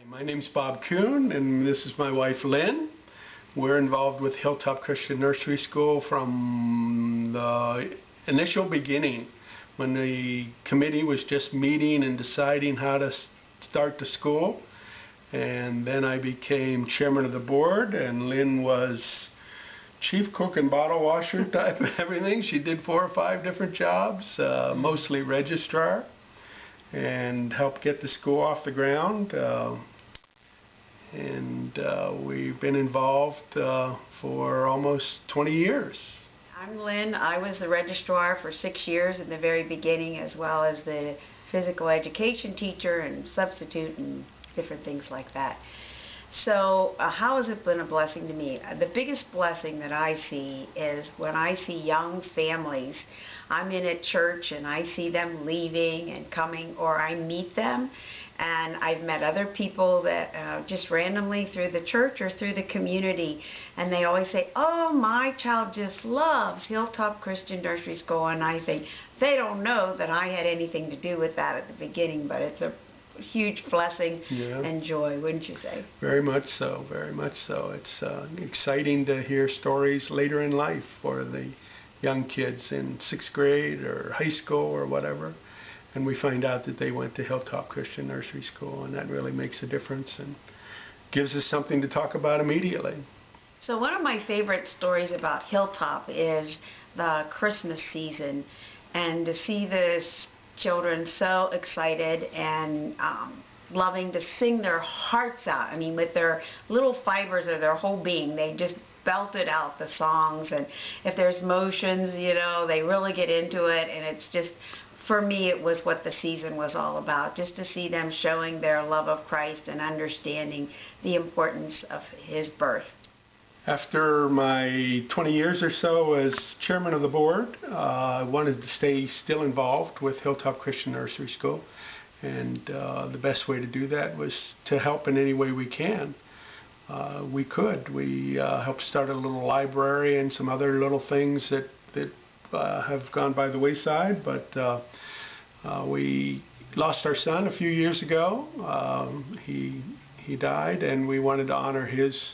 My name's Bob Kuhn, and this is my wife Lynn. We're involved with Hilltop Christian Nursery School from the initial beginning, when the committee was just meeting and deciding how to start the school. And then I became chairman of the board, and Lynn was chief cook and bottle washer type of everything. She did 4 or 5 different jobs, mostly registrar, and helped get the school off the ground. We've been involved for almost 20 years. I'm Lynn. I was the registrar for 6 years at the very beginning, as well as the physical education teacher and substitute and different things like that. So how has it been a blessing to me? The biggest blessing that I see is when I see young families. I'm in a church and I see them leaving and coming, or I meet them, and I've met other people that just randomly through the church or through the community, and they always say, "Oh, my child just loves Hilltop Christian Nursery School," and I think they don't know that I had anything to do with that at the beginning, but it's a huge blessing and joy, wouldn't you say? Very much so, very much so. It's exciting to hear stories later in life for the young kids in 6th grade or high school or whatever, and we find out that they went to Hilltop Christian Nursery School, and that really makes a difference and gives us something to talk about immediately. So one of my favorite stories about Hilltop is the Christmas season, and to see this children so excited and loving to sing their hearts out. I mean, with their little fibers of their whole being, they just belted out the songs, and if there's motions, you know, they really get into it, and it's just, for me, it was what the season was all about, just to see them showing their love of Christ and understanding the importance of His birth. After my 20 years or so as chairman of the board, I wanted to stay still involved with Hilltop Christian Nursery School, and the best way to do that was to help in any way we can. We helped start a little library and some other little things that have gone by the wayside, but we lost our son a few years ago. He died, and we wanted to honor his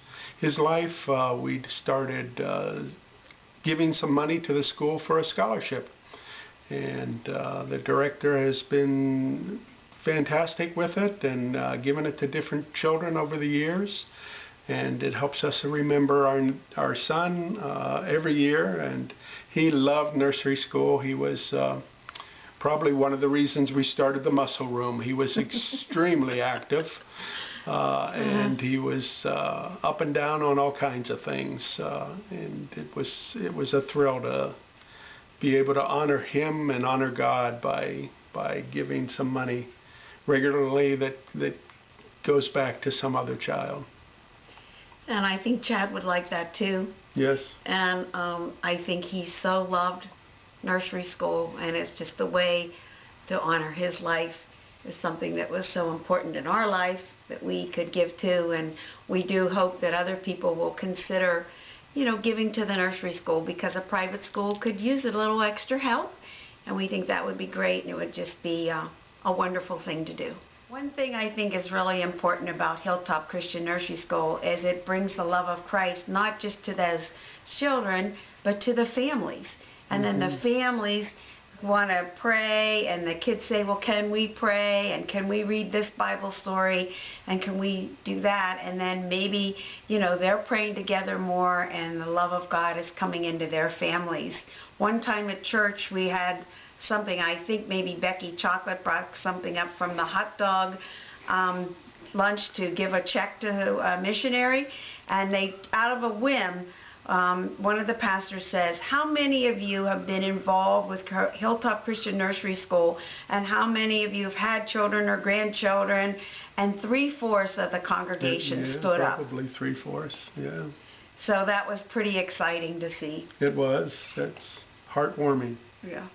life. We started giving some money to the school for a scholarship, and the director has been fantastic with it and given it to different children over the years, and it helps us to remember our son every year. And he loved nursery school. He was probably one of the reasons we started the muscle room. He was extremely active. And he was up and down on all kinds of things, and it was a thrill to be able to honor him and honor God by giving some money regularly that goes back to some other child. And I think Chad would like that too. Yes. And I think he so loved nursery school, and it's just the way to honor his life. Is something that was so important in our life that we could give to, and we do hope that other people will consider, you know, giving to the nursery school, because a private school could use a little extra help, and we think that would be great, and it would just be a wonderful thing to do. One thing I think is really important about Hilltop Christian Nursery School is it brings the love of Christ not just to those children, but to the families, and then the families want to pray, and the kids say, well, can we pray, and can we read this Bible story, and can we do that, and then maybe, you know, they're praying together more, and the love of God is coming into their families. One time at church we had something, I think maybe Becky Chocolate brought something up from the hot dog lunch to give a check to a missionary, and they, out of a whim, one of the pastors says, how many of you have been involved with Hilltop Christian Nursery School, and how many of you have had children or grandchildren? And 3/4 of the congregation stood up. Probably 3/4, yeah. So that was pretty exciting to see. It was. That's heartwarming. Yeah.